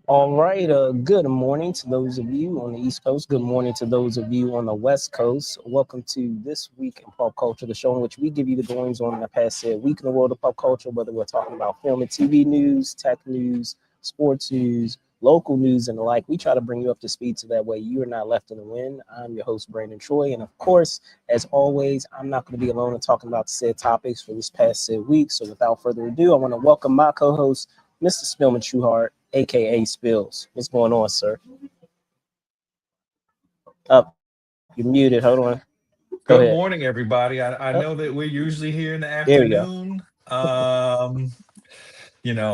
All right. Good morning to those of you on the East Coast. Good morning to those of you on the West Coast. Welcome to This Week in Pop Culture, the show in which we give you the goings on in the past week in the world of pop culture, whether we're talking about film and TV news, tech news, sports news, local news, and the like. We try to bring you up to speed so that way you are not left in the wind. I'm your host, Brandon Troy. And of course, as always, I'm not going to be alone in talking about said topics for this past week. So without further ado, I want to welcome my co host, Mr. Spillman Trueheart, aka Spills. What's going on, sir? Up, you're muted. Hold on. Go Good ahead. morning, everybody. I Up, know that we're usually here in the there we go. afternoon.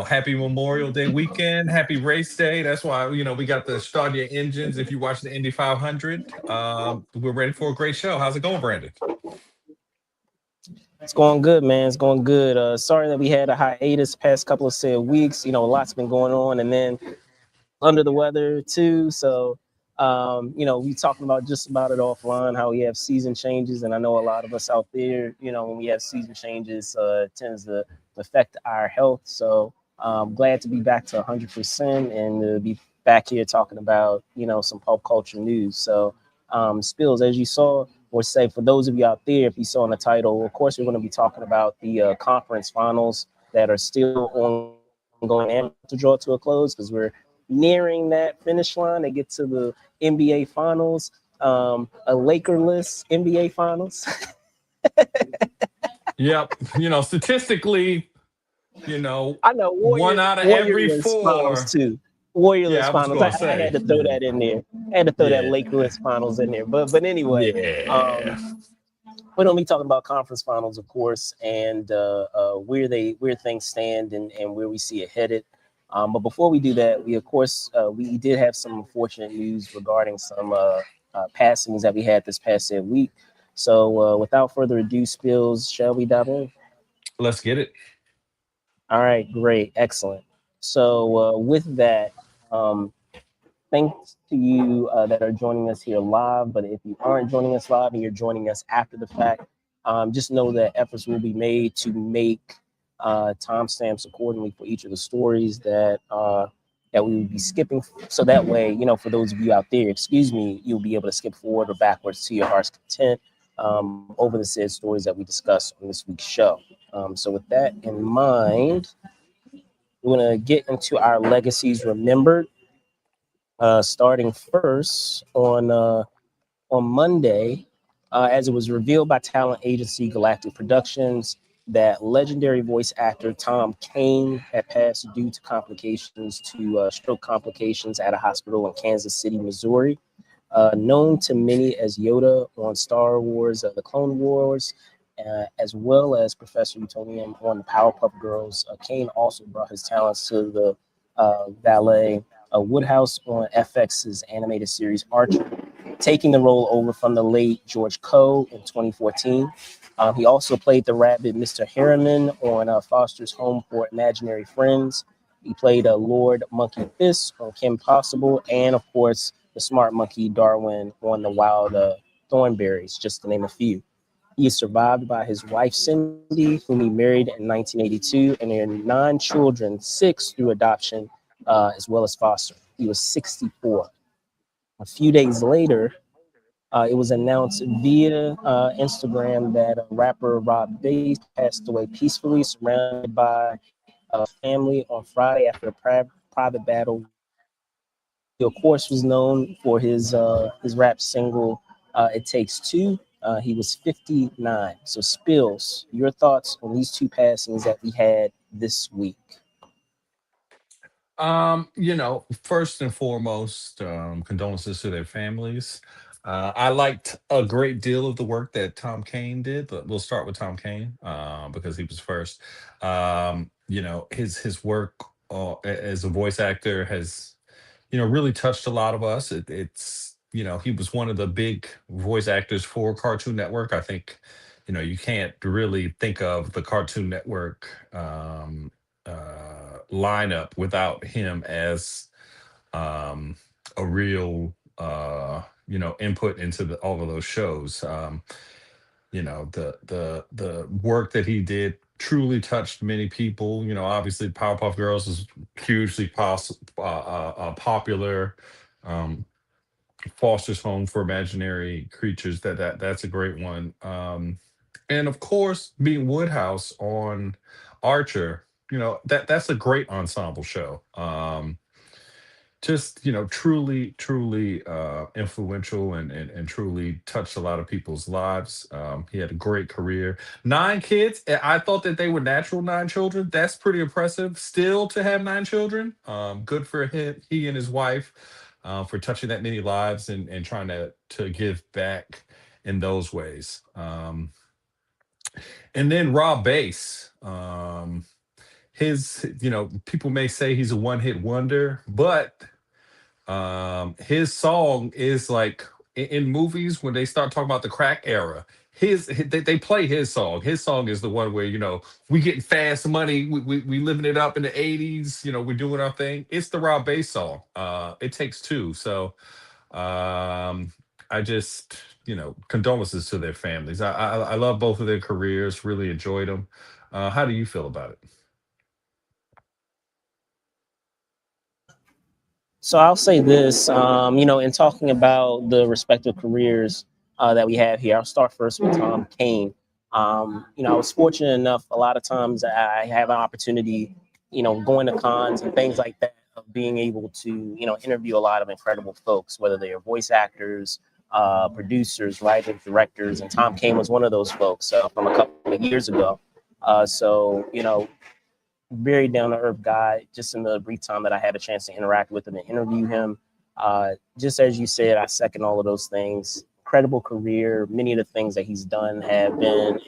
Happy Memorial Day weekend, happy race day. That's why, we got the start your engines if you watch the Indy 500. We're ready for a great show. How's it going, Brandon? It's going good, man. It's going good. Sorry that we had a hiatus past couple of weeks. You know, a lot's been going on, and then under the weather too. So, we talking about just about it offline, how we have season changes. And I know a lot of us out there, when we have season changes, it tends to affect our health. So glad to be back to 100% and to be back here talking about, some pop culture news. So Spills, as you saw, or say for those of you out there, if you saw in the title, of course, we're going to be talking about the conference finals that are still ongoing and to draw to a close because we're nearing that finish line to get to the NBA Finals, a Lakerless NBA Finals. Yep. Statistically, I know one out of every Warriorless Finals four. too. Yeah, Warriorless I was Finals. going to I had say. to throw that in there. I had to throw that Yeah. Lakerless Finals in there. But anyway, Yeah. we're gonna be talking about conference finals, of course, and where things stand and where we see it headed. But before we do that, we of course we did have some unfortunate news regarding some passings that we had this past week. So without further ado, Spills, shall we dive in? Let's get it. All right, great, excellent. So with that, um, thanks to you that are joining us here live. But if you aren't joining us live and you're joining us after the fact, just know that efforts will be made to make timestamps accordingly for each of the stories that we will be skipping. So that way, for those of you out there, excuse me, you'll be able to skip forward or backwards to your heart's content over the said stories that we discussed on this week's show. So with that in mind, we're going to get into our legacies remembered starting first on Monday, as it was revealed by talent agency Galactic Productions that legendary voice actor Tom Kane had passed due to complications to stroke complications at a hospital in Kansas City, Missouri. Known to many as Yoda on Star Wars, The Clone Wars, as well as Professor Utonium on the Powerpuff Girls. Kane also brought his talents to the ballet Woodhouse on FX's animated series Archer, taking the role over from the late George Coe in 2014. He also played the rabbit Mr. Harriman on Foster's Home for Imaginary Friends. He played Lord Monkey Fist on Kim Possible, and of course, the smart monkey Darwin on The Wild Thornberries, just to name a few. He is survived by his wife Cindy, whom he married in 1982, and their 9 children, 6 through adoption, as well as foster. He was 64. A few days later, it was announced via Instagram that rapper Rob Bass passed away peacefully, surrounded by family on Friday after a private battle. He, of course, was known for his rap single "It Takes Two." He was 59. So, Spills, your thoughts on these 2 passings that we had this week? First and foremost, condolences to their families. I liked a great deal of the work that Tom Kane did, but we'll start with Tom Kane because he was first. His work as a voice actor has, really touched a lot of us. He was one of the big voice actors for Cartoon Network. I think, you can't really think of the Cartoon Network lineup without him as um, a real input into all of those shows. The work that he did truly touched many people. Obviously Powerpuff Girls is hugely popular. um, Foster's Home for Imaginary Creatures, that's a great one. And of course, being Woodhouse on Archer, that's a great ensemble show. Just truly influential, and truly touched a lot of people's lives. He had a great career. 9 kids. I thought that they were natural 9 children. That's pretty impressive still to have 9 children. Good for him, he and his wife, for touching that many lives, and trying to give back in those ways. And then Rob Bass. His People may say he's a one-hit wonder, but his song is like, in movies when they start talking about the crack era, they play his song. His song is the one where we getting fast money, we living it up in the 80s, we're doing our thing. It's the Rob Bass song. It Takes Two. So um I just, condolences to their families. I love both of their careers, really enjoyed them. How do you feel about it? So I'll say this, in talking about the respective careers that we have here, I'll start first with Tom Kane. I was fortunate enough, a lot of times I have an opportunity, going to cons and things like that, of being able to, interview a lot of incredible folks, whether they are voice actors, producers, writers, directors, and Tom Kane was one of those folks from a couple of years ago. So, very down to earth guy. Just in the brief time that I had a chance to interact with him and interview him, just as you said, I second all of those things. Incredible career. Many of the things that he's done have been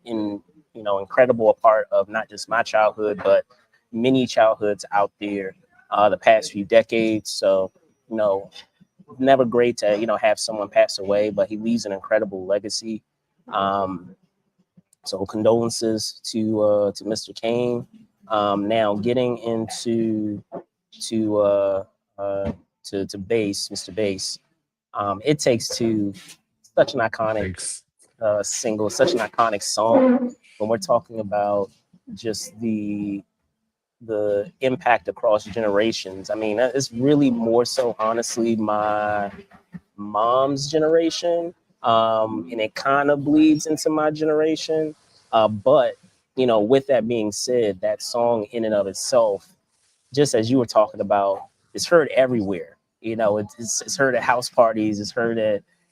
incredible, a part of not just my childhood, but many childhoods out there the past few decades. So, you know, never great to have someone pass away, but he leaves an incredible legacy. Um, so condolences to Mr. Kane. Now getting into to uh, uh, to bass, Mr. Bass. It Takes Two, such an iconic Thanks. single, such an iconic song. When we're talking about just the impact across generations, I mean, it's really more so, honestly, my mom's generation, and it kind of bleeds into my generation. But with that being said, that song in and of itself, just as you were talking about, it's heard everywhere. It's heard at house parties, it's heard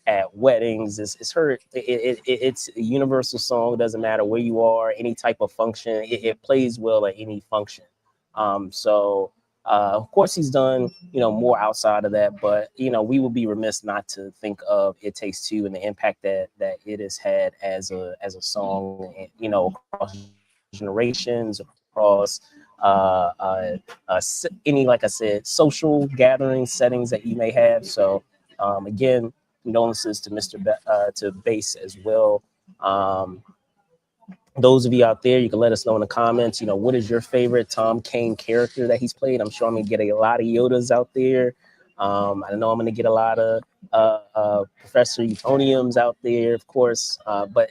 at weddings, it's heard. It's a universal song. It doesn't matter where you are, any type of function. It plays well at any function. So of course, he's done more outside of that, but we would be remiss not to think of "It Takes Two" and the impact that it has had as a song, across generations, across any, like I said, social gathering settings that you may have. So again, condolences to to Bass as well. Um, those of you out there, you can let us know in the comments, what is your favorite Tom Kane character that he's played? I'm sure I'm going to get a lot of Yodas out there. I know I'm going to get a lot of Professor Utoniums out there, of course. But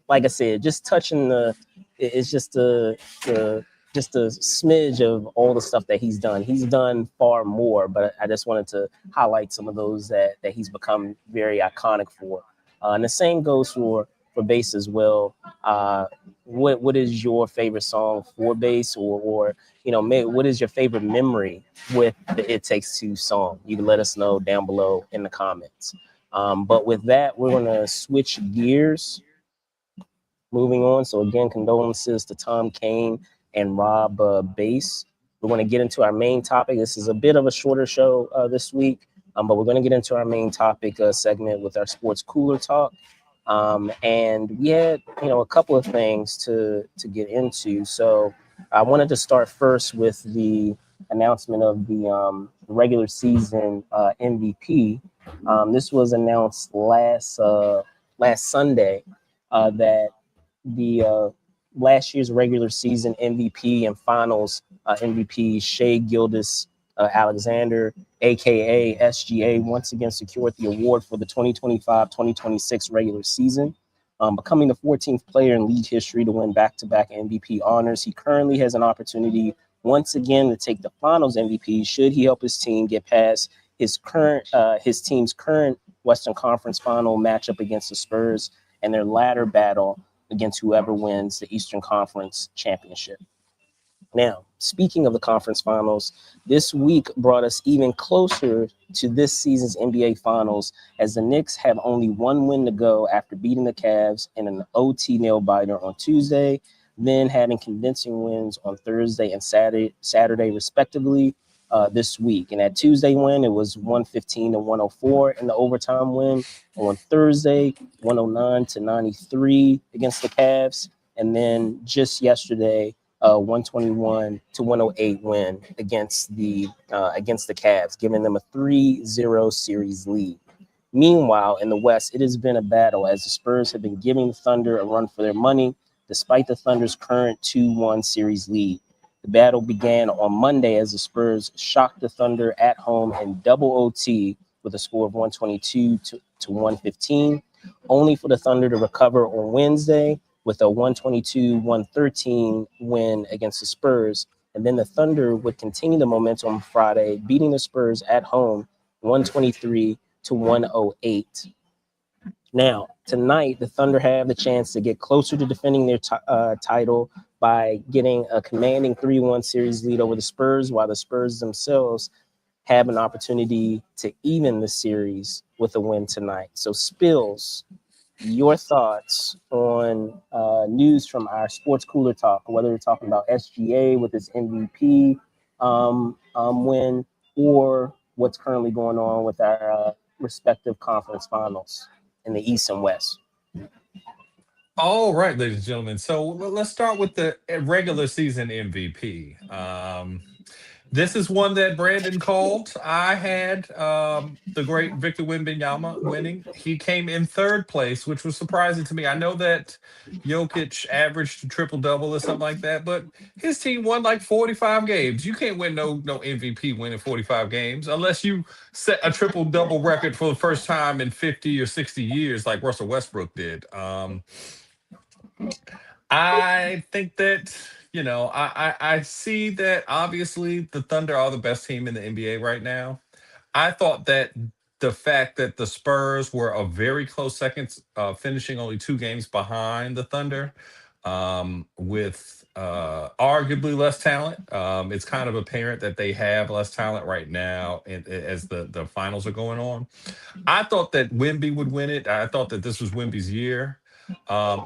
like I said, just touching it's just a smidge of all the stuff that he's done. He's done far more, but I just wanted to highlight some of those that he's become very iconic for. And the same goes for Bass as well. What is your favorite song for Bass, or what is your favorite memory with the "It Takes Two" song? You can let us know down below in the comments. But with that, we're gonna switch gears. Moving on. So again, condolences to Tom Kane and Rob Bass. We're going to get into our main topic. This is a bit of a shorter show this week, but we're going to get into our main topic segment with our sports cooler talk. And we had, a couple of things to get into. So I wanted to start first with the announcement of the regular season MVP. This was announced last Sunday that the last year's regular season MVP and finals MVP Shea Gildas Alexander, aka SGA, once again secured the award for the 2025-2026 regular season, becoming the 14th player in league history to win back-to-back MVP honors. He currently has an opportunity once again to take the Finals MVP should he help his team get past his team's current Western Conference Final matchup against the Spurs and their latter battle against whoever wins the Eastern Conference Championship. Now, speaking of the conference finals, this week brought us even closer to this season's NBA Finals as the Knicks have only one win to go after beating the Cavs in an OT nail-biter on Tuesday, then having convincing wins on Thursday and Saturday respectively this week. And that Tuesday win, it was 115-104 in the overtime win. On Thursday, 109-93 against the Cavs. And then just yesterday, 121-108 win against the Cavs, giving them a 3-0 series lead. Meanwhile, in the West, it has been a battle as the Spurs have been giving the Thunder a run for their money, despite the Thunder's current 2-1 series lead. The battle began on Monday as the Spurs shocked the Thunder at home in double OT with a score of 122-115, only for the Thunder to recover on Wednesday with a 122-113 win against the Spurs. And then the Thunder would continue the momentum on Friday, beating the Spurs at home 123-108. Now, tonight, the Thunder have the chance to get closer to defending their title by getting a commanding 3-1 series lead over the Spurs, while the Spurs themselves have an opportunity to even the series with a win tonight. So, Spills, your thoughts on news from our Sports Cooler Talk, whether we're talking about SGA with his MVP win, or what's currently going on with our respective conference finals in the East and West. All right, ladies and gentlemen. So let's start with the regular season MVP. This is one that Brandon called. I had the great Victor Wembanyama winning. He came in third place, which was surprising to me. I know that Jokic averaged a triple-double or something like that, but his team won like 45 games. You can't win no MVP winning 45 games unless you set a triple-double record for the first time in 50 or 60 years like Russell Westbrook did. I think that, I see that obviously the Thunder are the best team in the NBA right now. I thought that the fact that the Spurs were a very close second, finishing only 2 games behind the Thunder, with arguably less talent, it's kind of apparent that they have less talent right now as the finals are going on. I thought that Wemby would win it. I thought that this was Wemby's year.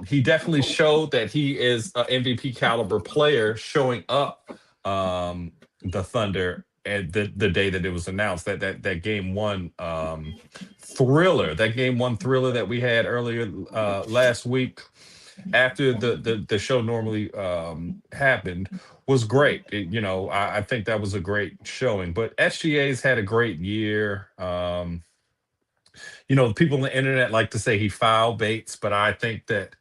He definitely showed that he is an MVP caliber player, showing up the Thunder at the day that it was announced, that game one thriller, that we had earlier last week after the show normally happened was great. I think that was a great showing. But SGA's had a great year. People on the internet like to say he foul baits, but I think that,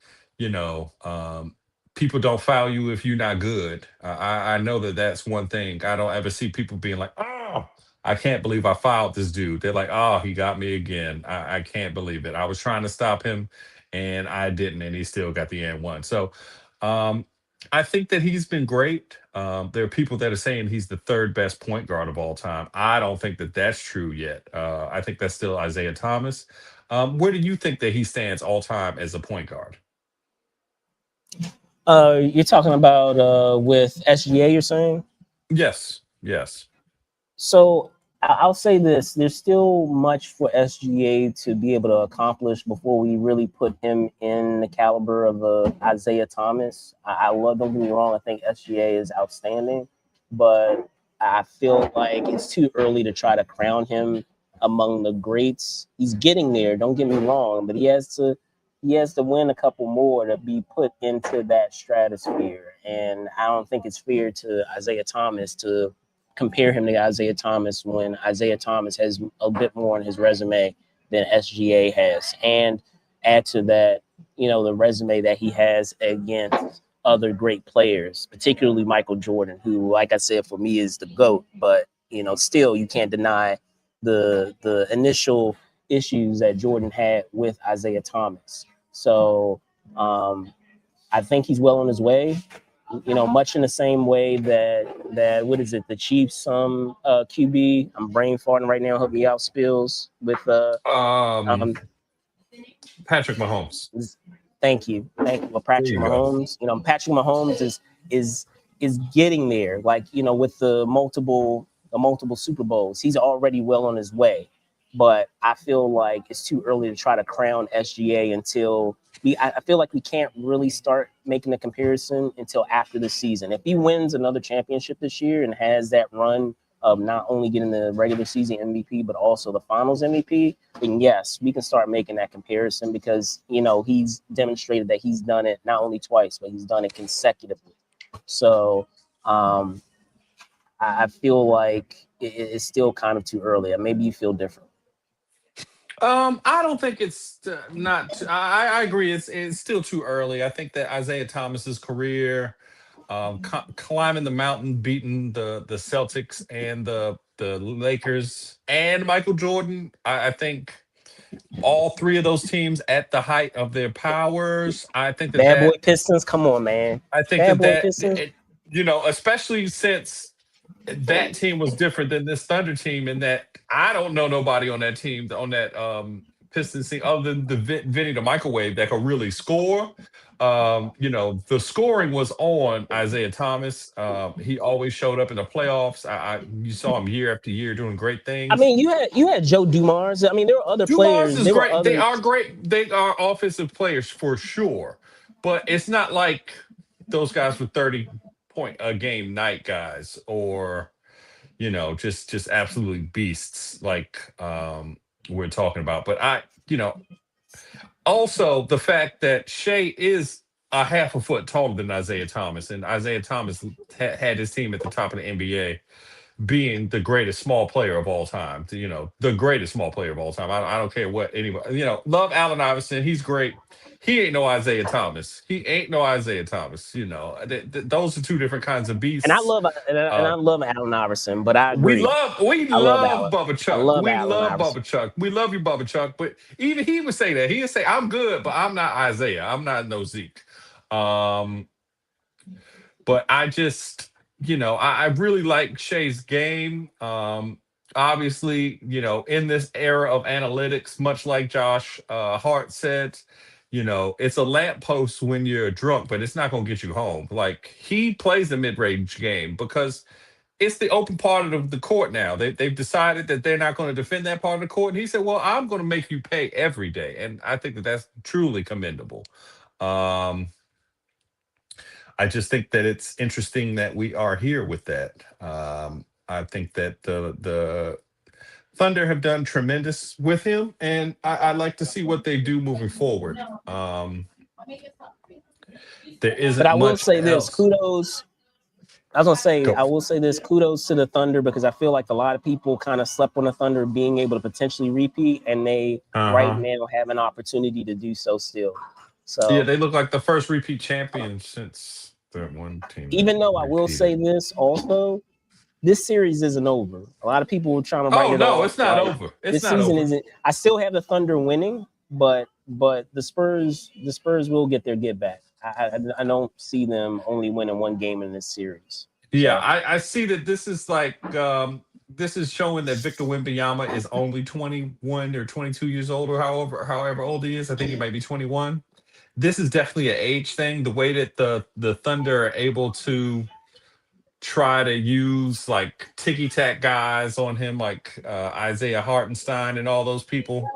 people don't foul you if you're not good. I know that that's one thing. I don't ever see people being like, oh, I can't believe I fouled this dude. They're like, oh, he got me again. I can't believe it. I was trying to stop him and I didn't, and he still got the and one. So I think that he's been great. There are people that are saying he's the third best point guard of all time. I don't think that that's true yet. I think that's still Isaiah Thomas. Where do you think that he stands all time as a point guard? You're talking about with SGA, you're saying? Yes. Yes. So I'll say this: there's still much for SGA to be able to accomplish before we really put him in the caliber of Isaiah Thomas. I love, don't get me wrong, I think SGA is outstanding, but I feel like it's too early to try to crown him among the greats. He's getting there, don't get me wrong, but he has to win a couple more to be put into that stratosphere. And I don't think it's fair to Isaiah Thomas to compare him to Isaiah Thomas when Isaiah Thomas has a bit more on his resume than SGA has. And add to that, the resume that he has against other great players, particularly Michael Jordan, who, like I said, for me is the GOAT. But still, you can't deny the initial issues that Jordan had with Isaiah Thomas. So I think he's well on his way. Much in the same way that what is it? The Chiefs, QB. I'm brain farting right now. Help me out, Spills, with Um, um, Patrick Mahomes. thank you. Well, There Patrick you go. Mahomes. Patrick Mahomes is getting there. Like, with the multiple Super Bowls, he's already well on his way. But I feel like it's too early to try to crown SGA until I feel like we can't really start making a comparison until after the season. If he wins another championship this year and has that run of not only getting the regular season MVP, but also the finals MVP, then yes, we can start making that comparison because, he's demonstrated that he's done it not only twice, but he's done it consecutively. So I feel like it's still kind of too early. Maybe you feel different. I don't think it's not. I agree. It's still too early. I think that Isaiah Thomas's career, climbing the mountain, beating the Celtics and the Lakers and Michael Jordan. I think all three of those teams at the height of their powers. I think that Bad boy that Pistons, come on, man. I think Bad that boy that Pistons. especially since that team was different than this Thunder team in that I don't know nobody on that team on that Pistons team other than Vinny the microwave that could really score. The scoring was on Isaiah Thomas. He always showed up in the playoffs. You saw him year after year doing great I things. mean, you had Joe Dumars. I mean, there were other Dumars players. is There were great. They other. are great. They are offensive players for sure. But it's not like those guys with 30-point a game night guys or just absolutely beasts like we're talking about. But also the fact that Shea is a half a foot taller than Isaiah Thomas, and Isaiah Thomas had his team at the top of the NBA being the greatest small player of all time, the greatest small player of all time. I don't care what anybody, love Allen Iverson. He's great. He ain't no Isaiah Thomas. He ain't no Isaiah Thomas. Those are two different kinds of And I beasts. love and Uh, I love Allen Iverson, but I we agree. love we I love love Allen. Bubba I Chuck. love We Allen love Iverson. Bubba Chuck. We love you, Bubba Chuck. But even he would say that. He'd say, I'm good, but I'm not Isaiah. I'm not no Zeke. Um, but I just, I really like Shea's game. Obviously, in this era of analytics, much like Josh Hart said, it's a lamppost when you're drunk, but it's not going to get you home. Like he plays the mid-range game because it's the open part of the court now. They've decided that they're not going to defend that part of the court. And he said, well, I'm going to make you pay every day. And I think that that's truly commendable. Um, I just think that it's interesting that we are here with that. I think that the Thunder have done tremendous with him, and I like to see what they do moving forward. There But isn't I will much say this: else. kudos. I was gonna say, Go. I will say this: kudos to the Thunder because I feel like a lot of people kind of slept on the Thunder being able to potentially repeat, and they right Uh-huh. now have an opportunity to do so still. Yeah, So they look like the first repeat champion since the one team that even though I will say repeated. this also, this series isn't over. A lot of people were trying to write Oh it no, off it's not like over. It's this not season over. isn't. I still have the Thunder winning, but the Spurs will get their get back. I don't see them only winning one game in this series. Yeah, So I see that this is like this is showing that Victor Wembanyama is only 21 or 22 years old or however old he is. I think he might be 21. This is definitely an age thing. The way that the Thunder are able to try to use like ticky tack guys on him, like Isaiah Hartenstein and all those people.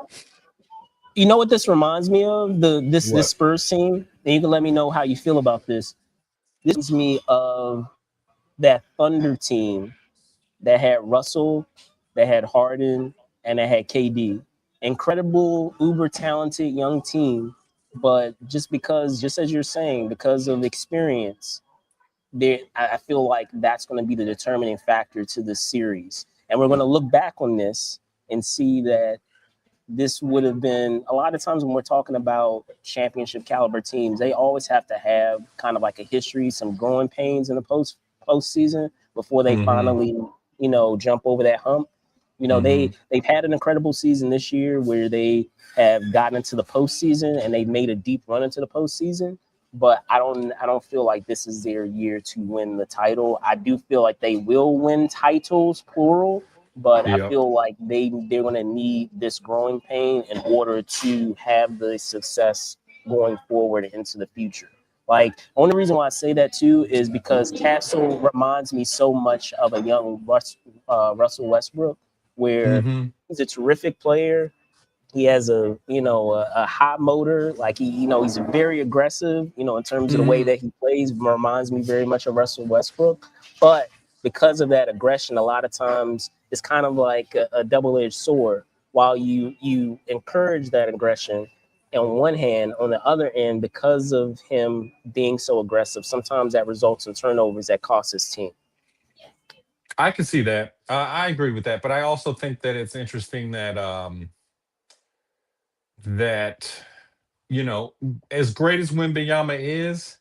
you know what this reminds me of? This What? Spurs team, and you can let me know how you feel about this. This reminds me of that Thunder team that had Russell, that had Harden, and that had KD. Incredible, uber talented young team, but just as you're saying, because of experience, I feel like that's going to be the determining factor to this series. And we're going to look back on this and see that this would have been a lot of times when we're talking about championship caliber teams, they always have to have kind of like a history, some growing pains in the postseason before they Hmm. finally, jump over that hump. Hmm. They've had an incredible season this year where they have gotten into the postseason and they've made a deep run into the postseason. But I don't feel like this is their year to win the title. I do feel like they will win titles, plural, but I Yep. feel like they're going to need this growing pain in order to have the success going forward into the future. Like, only reason why I say that too is because Castle reminds me so much of a young Russell Westbrook, where Hmm. he's a terrific player. He has a high motor. Like, he's very aggressive. In terms of the way Hmm. that he plays, reminds me very much of Russell Westbrook. But because of that aggression, a lot of times it's kind of like a double-edged sword. While you encourage that aggression on one hand, on the other end, because of him being so aggressive, sometimes that results in turnovers that cost his team. I can see that. I agree with that, but I also think that it's interesting that that you know, as great as Wimbenyama is,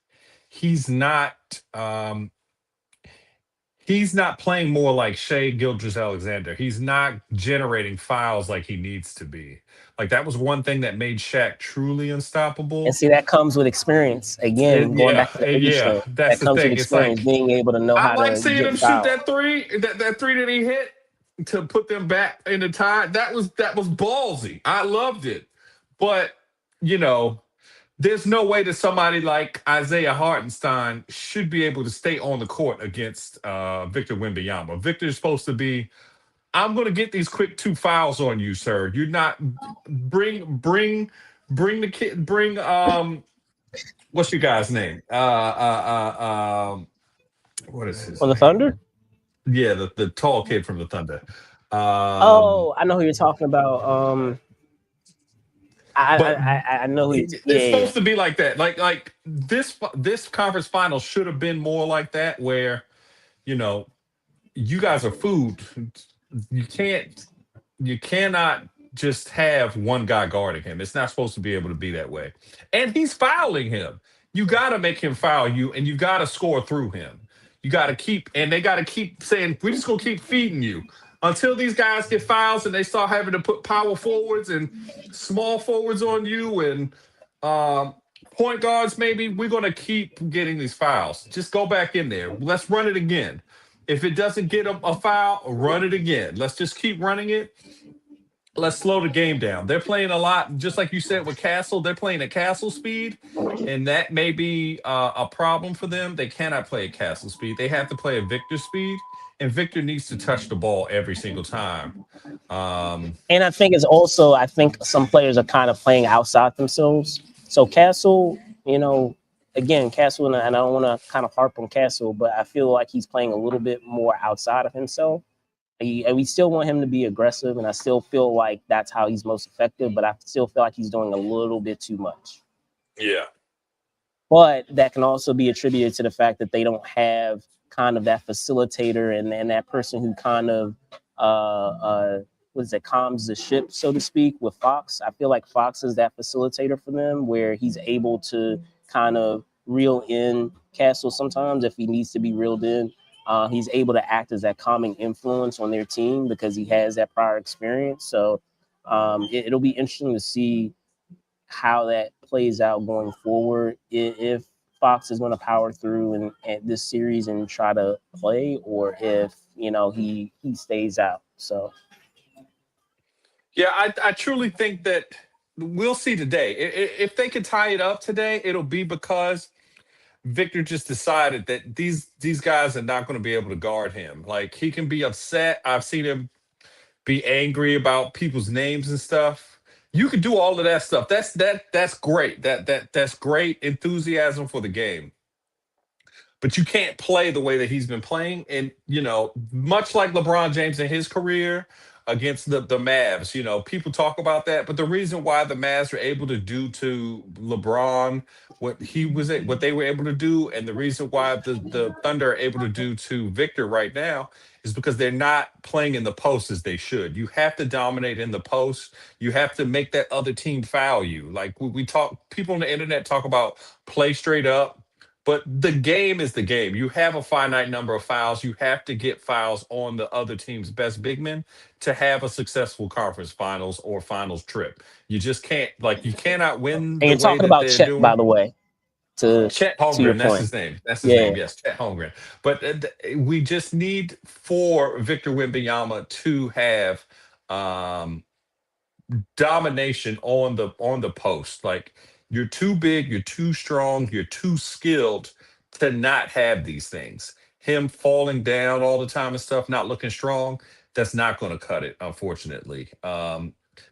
he's not um he's not playing more like Shea Gildress Alexander. He's not generating fouls like he needs to be. Like that was one thing that made Shaq truly And unstoppable. see, that comes with experience. Again, going back to the age Yeah, thing, that's that the comes with thing. It's experience, like being able to know I how like to seeing get him shoot fouled. that three, that three that he hit to put them back in the tie. That was ballsy. I loved it. But, you know, there's no way that somebody like Isaiah Hartenstein should be able to stay on the court against Victor Wembanyama. Victor's supposed to be, I'm going to get these quick two fouls on you, sir. You're not bring the kid bring what's your guy's name? What is his On the name? Thunder? Yeah, the tall kid from the Thunder. Um, Oh, I know who you're talking about. I I, but I know who. Yeah, it's yeah, yeah. supposed to be like that. Like this conference final should have been more like that, where you know you guys are food. You can't you cannot just have one guy guarding him. It's not supposed to be able to be that way. And he's fouling him. You got to make him foul you, and you got to score through him. You got to keep, and they got to keep saying, we're just going to keep feeding you until these guys get fouls and they start having to put power forwards and small forwards on you and um, point guards, maybe. We're going to keep getting these fouls. Just go back in there. Let's run it again. If it doesn't get a foul, run it again. Let's just keep running it. Let's slow the game down. They're playing a lot, just like you said with Castle. They're playing at Castle speed, and that may be a problem for them. They cannot play at Castle speed. They have to play at Victor speed, and Victor needs to touch the ball every single time. Um, And I think it's also, I think some players are kind of playing outside themselves. So Castle, again, Castle, and I don't want to kind of harp on Castle, but I feel like he's playing a little bit more outside of himself. And we still want him to be aggressive, and I still feel like that's how he's most effective. But I still feel like he's doing a little bit too much. yeah. But that can also be attributed to the fact that they don't have kind of that facilitator and that person who kind of what is it, calms the ship, so to speak, with Fox. I feel like Fox is that facilitator for them, where he's able to kind of reel in Castle sometimes if he needs to be reeled in. He's able to act as that calming influence on their team because he has that prior experience. So it'll be interesting to see how that plays out going forward. If Fox is going to power through and this series and try to play, or if he stays out. So Yeah, I truly think that we'll see today. If they can tie it up today, it'll be because Victor just decided that these guys are not going to be able to guard him. Like he can be upset. I've seen him be angry about people's names and stuff. You can do all of that stuff. That's great. That's great enthusiasm for the game. But you can't play the way that he's been playing. And much like LeBron James in his career against the Mavs, people talk about that. But the reason why the Mavs are able to do to LeBron what they were able to do, and the reason why the Thunder are able to do to Victor right now is because they're not playing in the post as they should. You have to dominate in the post. You have to make that other team foul you. Like we talk, people on the internet talk about play straight up, but the game is the game. You have a finite number of fouls. You have to get fouls on the other team's best big men to have a successful conference finals or finals trip. You just can't, like, you cannot win And the you're way talking that about they're Chet, by doing. the way, Chet to your Holmgren, that's point. his name. That's his Yeah. name. Yes, Chet Holmgren. But we just need for Victor Wembanyama to have um, domination on the post. Like, you're too big, you're too strong, you're too skilled to not have these things. Him falling down all the time and stuff, not looking strong, that's not going to cut it, unfortunately.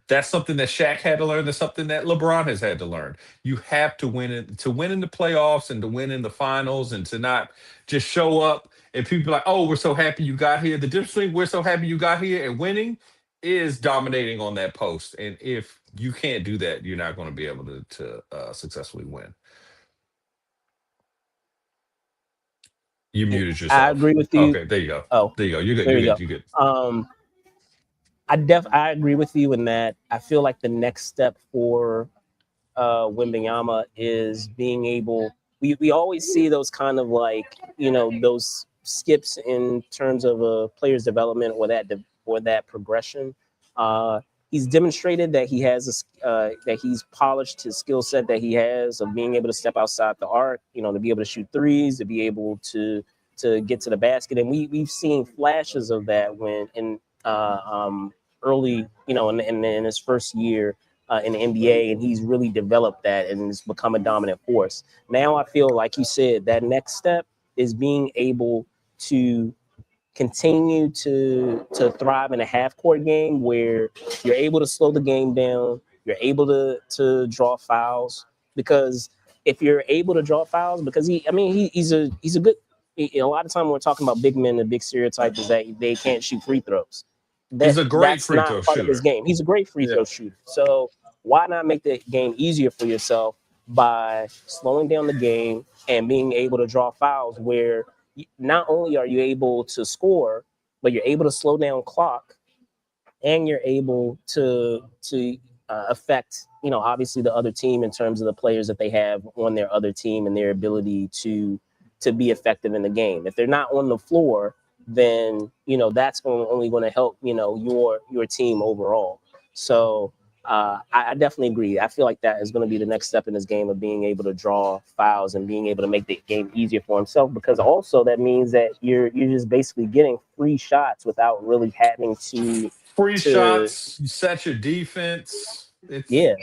That's something that Shaq had to learn. That's something that LeBron has had to learn. You have to win it to win in the playoffs and to win in the finals and to not just show up and people be like, oh, we're so happy you got here. The difference between we're so happy you got here and winning is dominating on that post. And if you can't do that, you're not going to be able to successfully win. You muted I yourself. agree with you. Okay, there you go. Oh, There you go. You're good. there You're you good. go. You're good. I agree with you in that I feel like the next step for Wimbenyama is being able. We always see those kind of like those skips in terms of a player's development or that progression. Uh, he's demonstrated that that he's polished his skill set that he has of being able to step outside the arc. To be able to shoot threes, to be able to get to the basket, and we've seen flashes of that when in early, in his first year in the NBA, and he's really developed that and has become a dominant force. Now I feel like you said that next step is being able to continue to thrive in a half court game where you're able to slow the game down, you're able to draw fouls because if you're able to draw fouls, because he's a good. A lot of time when we're talking about big men, the big stereotype is that they can't shoot free throws. He's a great That's free not throw part of his shooter. game. He's a great free Yeah. throw shooter. So why not make the game easier for yourself by slowing down the game and being able to draw fouls where not only are you able to score, but you're able to slow down clock and you're able to affect obviously the other team in terms of the players that they have on their other team and their ability to be effective in the game. If they're not on the floor, then that's only going to help your team overall. So I definitely agree. I feel like that is going to be the next step in this game of being able to draw fouls and being able to make the game easier for himself. Because also that means that you're just basically getting free shots without really having Free to shots, you set your defense. It's yeah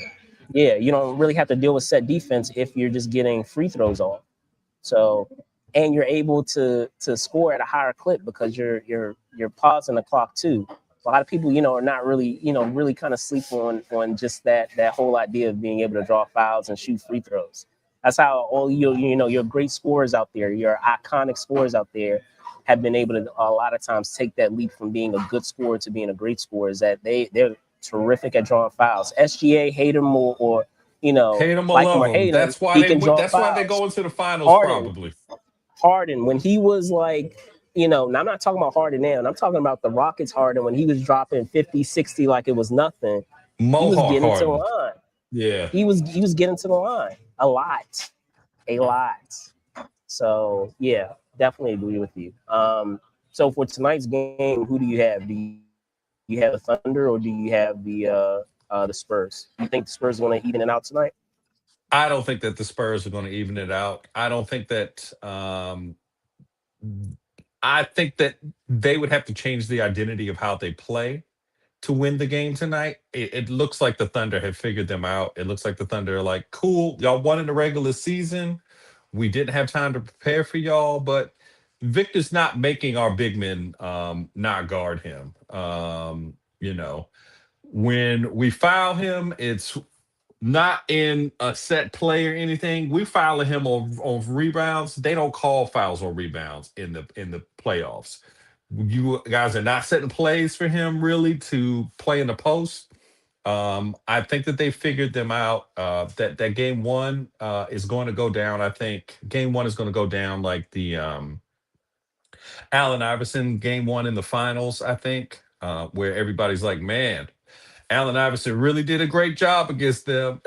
you don't really have to deal with set defense if you're just getting free throws off. So and you're able to score at a higher clip because you're pausing the clock too. A lot of people, are not really, really kind of sleep on just that whole idea of being able to draw fouls and shoot free throws. That's how all your great scorers out there, your iconic scorers out there, have been able to a lot of times take that leap from being a good scorer to being a great scorer. Is that they're terrific at drawing fouls. SGA, hate him or hate them or like him love or them. hate him, That's why he they can went. draw That's why they fouls. go into the finals Harden, probably. Harden, when he was like, now I'm not talking about Harden now. I'm talking about the Rockets Harden when he was dropping 50, 60 like it was nothing. He was Mohawk getting to the Harden. line. Yeah. He was getting to the line a lot. A lot. So yeah, definitely agree with you. So for tonight's game, who do you have? Do you have the Thunder or do you have the Spurs? You think the Spurs want to even it out tonight? I don't think that the Spurs are going to even it out. I don't think that. I think that they would have to change the identity of how they play to win the game tonight. It looks like the Thunder have figured them out. It looks like the Thunder are like, cool, y'all won in the regular season. We didn't have time to prepare for y'all, but Victor's not making our big men not guard him. When we foul him, it's not in a set play or anything. We foul him on rebounds. They don't call fouls on rebounds in the playoffs. You guys are not setting plays for him really to play in the post. I think that they figured them out. That game one is going to go down. I think game one is going to go down like the Allen Iverson game one in the finals. I think where everybody's like, man, Allen Iverson really did a great job against them.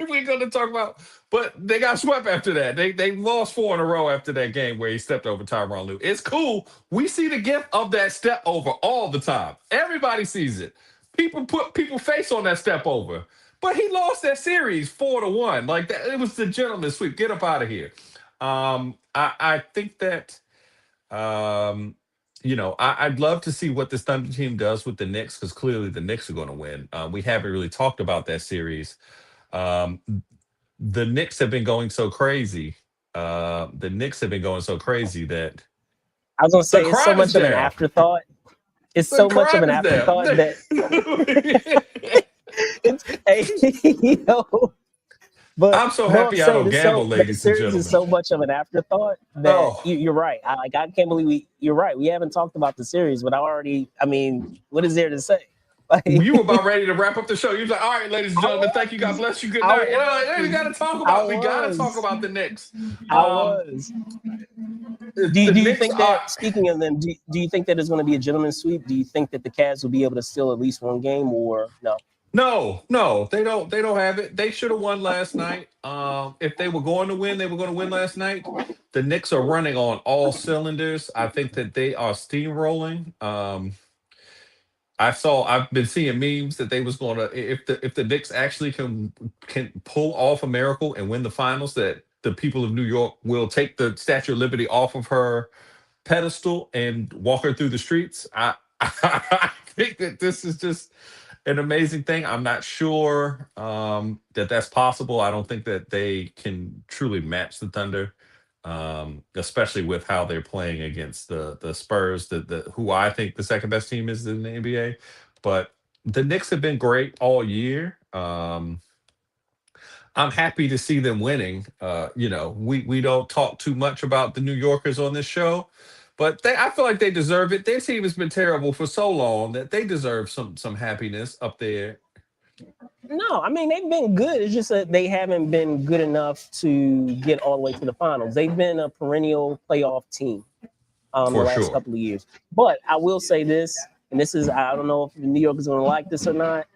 We're going to talk about, but they got swept after that. They lost four in a row after that game where he stepped over Tyronn Lue. It's cool. We see the gift of that step over all the time. Everybody sees it. People put people face on that step over. But he lost that series 4-1. Like that, it was the gentleman's sweep. Get up out of here. I think that um, I'd love to see what this Thunder team does with the Knicks because clearly the Knicks are going to win. We haven't really talked about that series. Um, the Knicks have been going so crazy. The Knicks have been going so crazy that I was gonna the say it's so crime is much of an down. afterthought. It's The so much of crime an is down. afterthought that it's hey, but I'm so no, I'm happy I saying don't it's gamble, so that ladies and series is gentlemen. so much of an afterthought that Oh, you're right. I can't believe you're right. We haven't talked about the series, but I mean, what is there to say? Like you were about ready to wrap up the show. You was like, all right, ladies and I gentlemen, thank you. God was, bless you. Good I night. And I'm like, hey, was, I we gotta talk was, about the Knicks. I Um, was. the Do you Knicks think are that speaking of them, do you think that it's going to be a gentleman's sweep? Do you think that the Cavs will be able to steal at least one game or no? no, they don't have it. They should have won last night. If they were going to win, they were going to win last night. The Knicks are running on all cylinders. I think that they are steamrolling. I've been seeing memes that they was going to if the Knicks actually can pull off a miracle and win the finals, that the people of New York will take the Statue of Liberty off of her pedestal and walk her through the streets. I think that this is just an amazing thing. I'm not sure that that's possible. I don't think that they can truly match the Thunder, especially with how they're playing against the Spurs, who I think the second best team is in the NBA. But the Knicks have been great all year. I'm happy to see them winning. We don't talk too much about the New Yorkers on this show, but I feel like they deserve it. Their team has been terrible for so long that they deserve some happiness up there. No, I mean they've been good. It's just that they haven't been good enough to get all the way to the finals. They've been a perennial playoff team the For last sure. couple of years. But I will say this, and this is I don't know if New York is going to like this or not.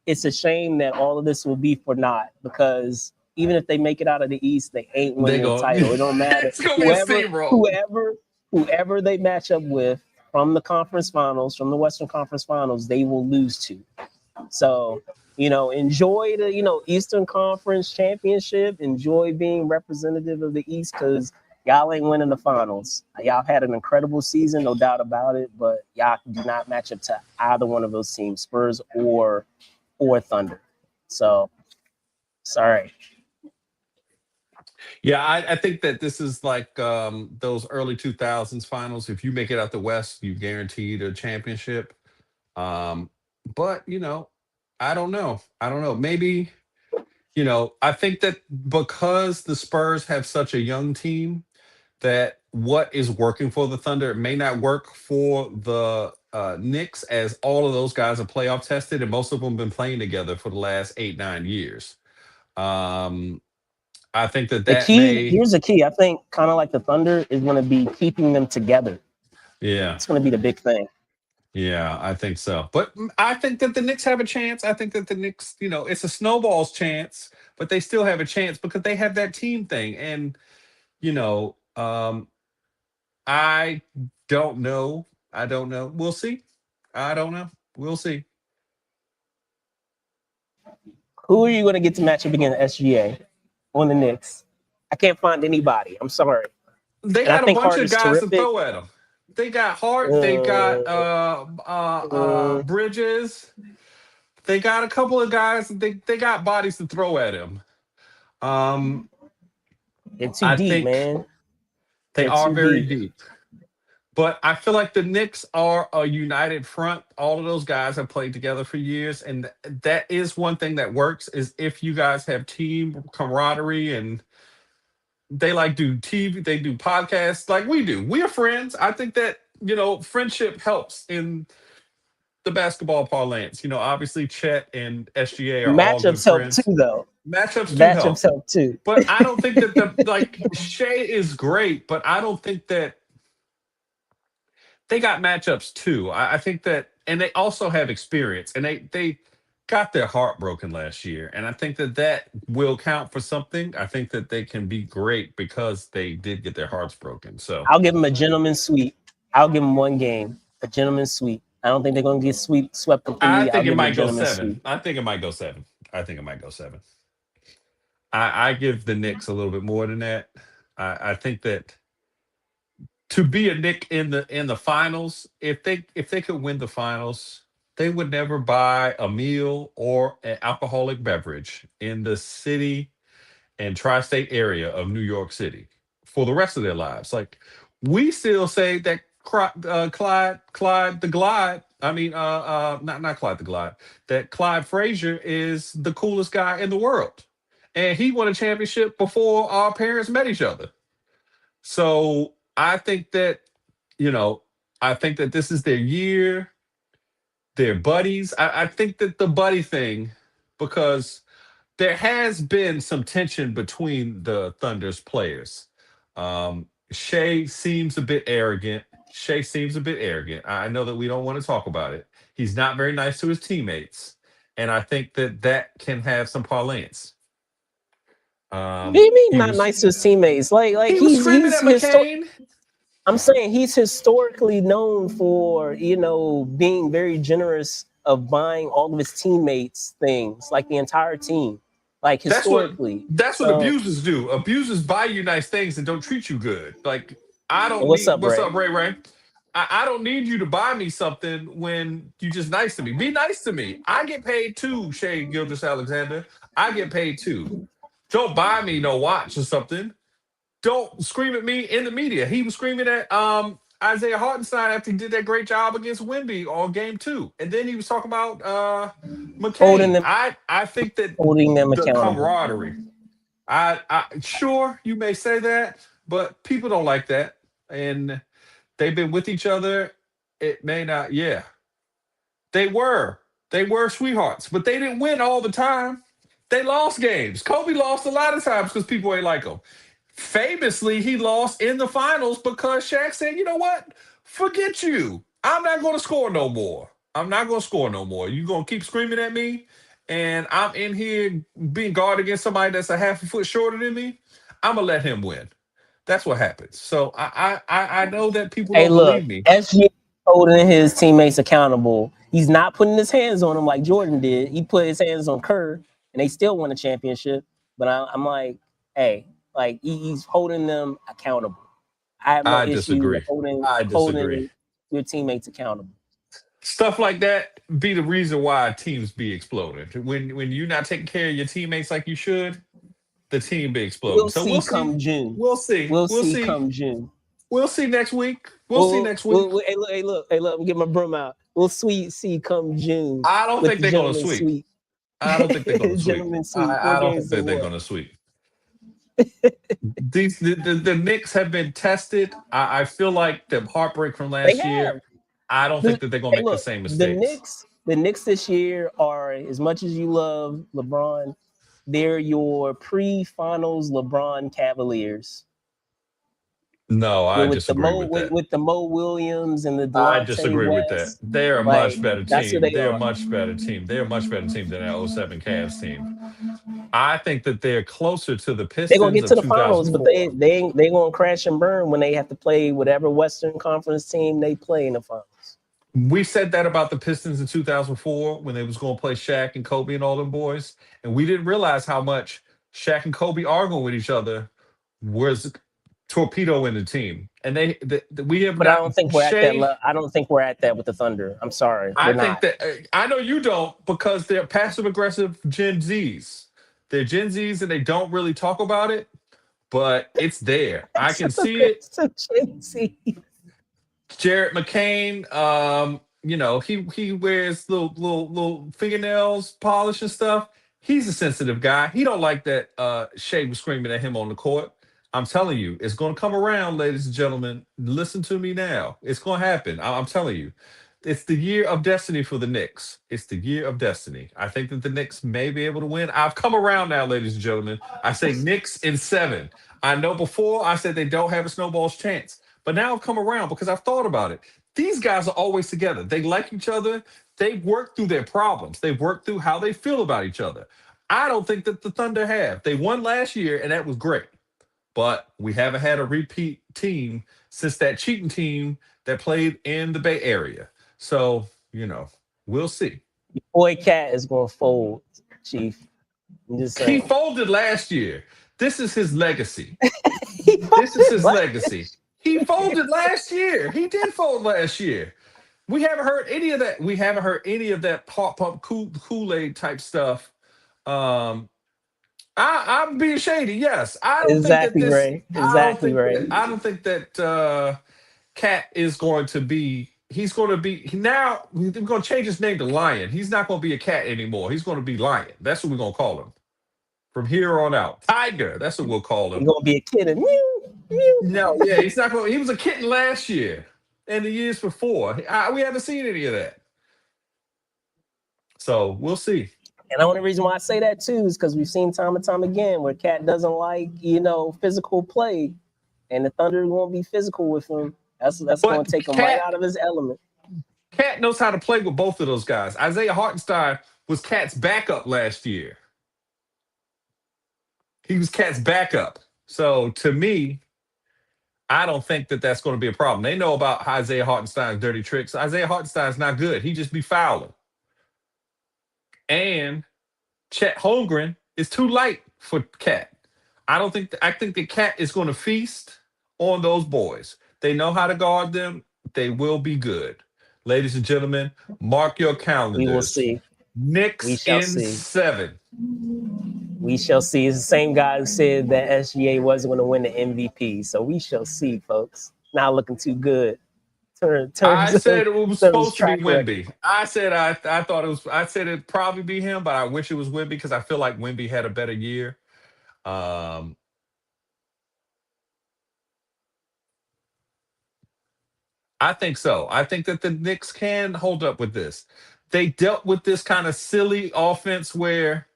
It's a shame that all of this will be for naught because even if they make it out of the East, they ain't They winning the go. title. It don't matter. It's gonna be a Whoever, steamroll. whoever, whoever they match up with from the conference finals, from the Western Conference Finals, they will lose to. So, enjoy the, Eastern Conference Championship. Enjoy being representative of the East because y'all ain't winning the finals. Y'all had an incredible season, no doubt about it, but y'all do not match up to either one of those teams, Spurs or Thunder. So, sorry. Yeah, I think that this is like those early 2000s finals. If you make it out the West, you guaranteed a championship. Um, but I don't know. I don't know. Maybe I think that because the Spurs have such a young team, that what is working for the Thunder may not work for the Knicks, as all of those guys are playoff tested, and most of them have been playing together for the last 8-9 years. Um, I think that The that key, may, here's the key. I think kind of like the Thunder is going to be keeping them together. yeah, It's going to be the big thing. yeah, I think so. But I think that the Knicks have a chance. I think that the Knicks, it's a snowball's chance, but they still have a chance because they have that team thing. And you know, um, I don't know. I don't know. We'll see. I don't know. We'll see. Who are you going to get to match up against SGA on the Knicks? I can't find anybody. I'm sorry. They And I got a think bunch Hart of is guys to terrific. throw at them. They got Hart. They got Uh, uh, Bridges. They got a couple of guys. They got bodies to throw at him. Um, they're too I deep, think man. they They're are too very deep. deep. But I feel like the Knicks are a united front. All of those guys have played together for years, and that is one thing that works. Is if you guys have team camaraderie and they like do TV, they do podcasts like we do. We are friends. I think that friendship helps in the basketball parlance. Obviously Chet and SGA are all good Matchups help too, friends. though. Matchups do Matchups help. help too. But I don't think that the like Shea is great, but I don't think that they got matchups too. I think that, and they also have experience, and they got their heart broken last year, and I think that that will count for something. I think that they can be great because they did get their hearts broken. So I'll give them a gentleman's sweep. I'll give them one game, a gentleman's sweep. I don't think they're gonna get swept I completely. I'll think it give them a might go gentleman's seven. sweep. I think it might go seven. I think it might go seven. I give the Knicks a little bit more than that. I think that to be a Nick in the finals, if they could win the finals, they would never buy a meal or an alcoholic beverage in the city and tri-state area of New York City for the rest of their lives. Like we still say that Clyde the Glide. I mean, not Clyde the Glide. That Clyde Frazier is the coolest guy in the world, and he won a championship before our parents met each other. So I think that you know, I think that this is their year. They're buddies. I think that the buddy thing, because there has been some tension between the Thunder's players. Shea seems a bit arrogant. Shea seems a bit arrogant. I know that we don't want to talk about it. He's not very nice to his teammates, and I think that that can have some parlance. What do you mean He not was nice to his teammates? Like he was he's screaming he's at historic. McCain. I'm saying he's historically known for being very generous of buying all of his teammates things, like the entire team, like That's what historically. that's what So, abusers do. Abusers buy you nice things and don't treat you good. Like I and don't what's need up, what's Ray? up, Ray Ray? I don't need you to buy me something when you just nice to me. Be nice to me. I get paid too, Shay Gilders Alexander. I get paid too. Don't buy me no watch or something. Don't scream at me in the media. He was screaming at Isaiah Hartenstein after he did that great job against Wemby on game two. And then he was talking about Holding McCain. them, I think that holding them the accountable. camaraderie. I sure you may say that, but people don't like that. And they've been with each other. It may not, yeah. They were. They were sweethearts, but they didn't win all the time. They lost games. Kobe lost a lot of times because people ain't like him. Famously, he lost in the finals because Shaq said, you know what? Forget you. I'm not going to score no more. I'm not going to score no more. You're going to keep screaming at me, and I'm in here being guarded against somebody that's a half a foot shorter than me. I'm going to let him win. That's what happens. So I know that people Hey, don't look, believe me. SG holding his teammates accountable. He's not putting his hands on them like Jordan did. He put his hands on Kerr, and they still won a championship. But I'm like, hey, like he's holding them accountable. I have no I issue with disagree. I disagree. holding your teammates accountable. Stuff like that be the reason why teams be exploding. When you're not taking care of your teammates like you should, the team be exploding. We'll So see we'll see. come June. We'll see. We'll We'll see see. come June. We'll see next week. We'll see next week. Hey, look, hey, look. Let me get my broom out. We'll see come June I don't with think the they're gonna gentleman's sweep. sweep. I don't think they're gonna sweep. Gentleman's sweep. I What don't think games they that they're won? gonna sweep. The Knicks have been tested. I feel like the heartbreak from They last year. have. I don't think The, that they're gonna hey, make the look, same the mistakes. Knicks. The Knicks this year are, as much as you love LeBron, they're your pre-finals LeBron Cavaliers. No, I disagree with that. With the Mo Williams and the I Delonte disagree with that. West. They're a Like much better that's who team. they They're a are. much better team. They're a much better team than that '07 Cavs team. I think that they're closer to the They're gonna Pistons get of to the finals, but 2004. they gonna crash and burn when they have to play whatever Western Conference team they play in the finals. We said that about the Pistons in 2004 when they was going to play Shaq and Kobe and all them boys, and we didn't realize how much Shaq and Kobe arguing with each other was torpedoing the team. And we have But I not don't think we're at that. Shea. I don't think we're at that with the Thunder. I'm sorry, we're I think not. that I know you don't because they're passive aggressive Gen Zs. They're Gen Zs and they don't really talk about it, but it's there. I can see it. Jared McCain, he wears little fingernails, polish and stuff. He's a sensitive guy. He don't like that Shea was screaming at him on the court. I'm telling you, it's gonna come around, ladies and gentlemen. Listen to me now. It's gonna happen. I'm telling you. It's the year of destiny for the Knicks. It's the year of destiny. I think that the Knicks may be able to win. I've come around now, ladies and gentlemen. I say Knicks in 7. I know before I said they don't have a snowball's chance, but now I've come around because I've thought about it. These guys are always together. They like each other. They work through their problems. They work through how they feel about each other. I don't think that the Thunder have. They won last year, and that was great. But we haven't had a repeat team since that cheating team that played in the Bay Area. So, we'll see. Your boy Cat is gonna fold, Chief. I'm just He saying. folded last year. This is his legacy. He This is his what? legacy. He folded last year. He did fold last year. We haven't heard any of that. We haven't heard any of that pop pump Kool-Aid type stuff. Um, I'm being shady. Yes, I don't think that Exactly this. right. I don't Exactly think right. that. I don't think that Cat is going to be. He's going to be now. We're going to change his name to Lion. He's not going to be a cat anymore. He's going to be Lion. That's what we're going to call him from here on out. Tiger. That's what we'll call He's him. gonna be a kid and mew, mew. No, yeah, he's not going. He was a kitten last year and the years before. We haven't seen any of that. So we'll see. And the only reason why I say that too is because we've seen time and time again where Cat doesn't like, physical play, and the Thunder won't be physical with him. That's going to take him right out of his element. Cat knows how to play with both of those guys. Isaiah Hartenstein was Cat's backup last year. He was Cat's backup. So to me, I don't think that that's going to be a problem. They know about Isaiah Hartenstein's dirty tricks. Isaiah Hartenstein's not good. He just be fouling. And Chet Holmgren is too light for Cat. I think the Cat is going to feast on those boys. They know how to guard them. They will be good. Ladies and gentlemen, mark your calendars. We will see. Knicks We shall in see. 7. We shall see. It's the same guy who said that SGA wasn't going to win the MVP. So we shall see, folks. Not looking too good. I said it was supposed to be record. Wemby. I said I thought it was. I said it'd probably be him, but I wish it was Wemby because I feel like Wemby had a better year. I think so. I think that the Knicks can hold up with this. They dealt with this kind of silly offense where,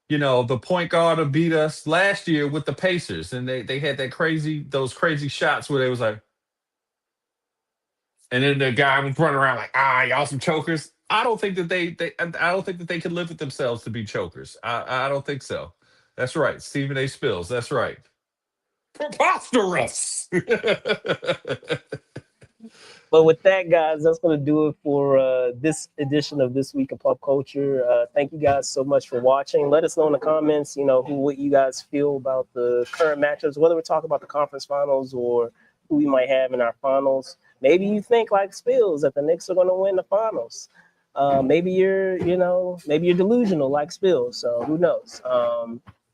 the point guard will beat us last year with the Pacers, and they had those crazy shots where they was like, and then the guy was running around like, y'all some chokers. I don't think that I don't think that they can live with themselves to be chokers. I don't think so. That's right, Stephen A. Spills. That's right. Preposterous. But with that, guys, that's going to do it for this edition of This Week in Pop Culture. Thank you guys so much for watching. Let us know in the comments, what you guys feel about the current matchups, whether we're talking about the conference finals or who we might have in our finals. Maybe you think like Spills that the Knicks are going to win the finals. Maybe you're delusional like Spills. So who knows?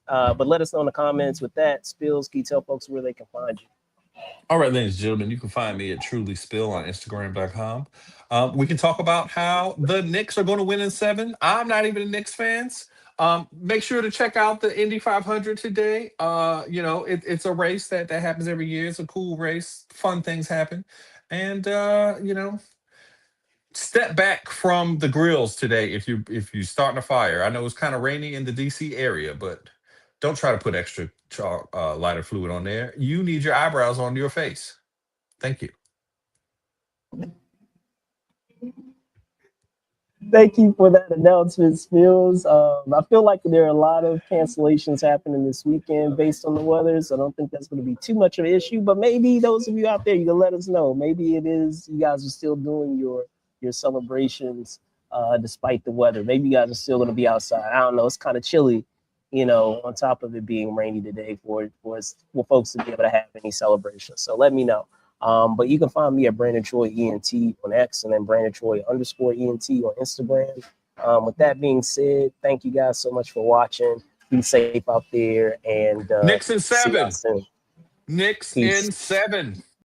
But let us know in the comments. With that, Spills, can you tell folks where they can find you? All right, ladies and gentlemen, you can find me at Truly Spill on Instagram.com. We can talk about how the Knicks are going to win in 7. I'm not even a Knicks fans. Make sure to check out the Indy 500 today. It's a race that happens every year. It's a cool race. Fun things happen. And, step back from the grills today if you're starting a fire. I know it's kind of rainy in the DC area, but don't try to put extra lighter fluid on there. You need your eyebrows on your face. Thank you. Thank you for that announcement, Spills. I feel like there are a lot of cancellations happening this weekend based on the weather, so I don't think that's going to be too much of an issue. But maybe those of you out there, you can let us know. Maybe it is you guys are still doing your celebrations despite the weather. Maybe you guys are still going to be outside. I don't know. It's kind of chilly, on top of it being rainy today for folks to be able to have any celebrations. So let me know. But you can find me at Brandon Troy ENT on X and then Brandon Troy _ENT on Instagram. With that being said, thank you guys so much for watching. Be safe out there and Knicks in 7. see y'all soon. Knicks Peace. in 7.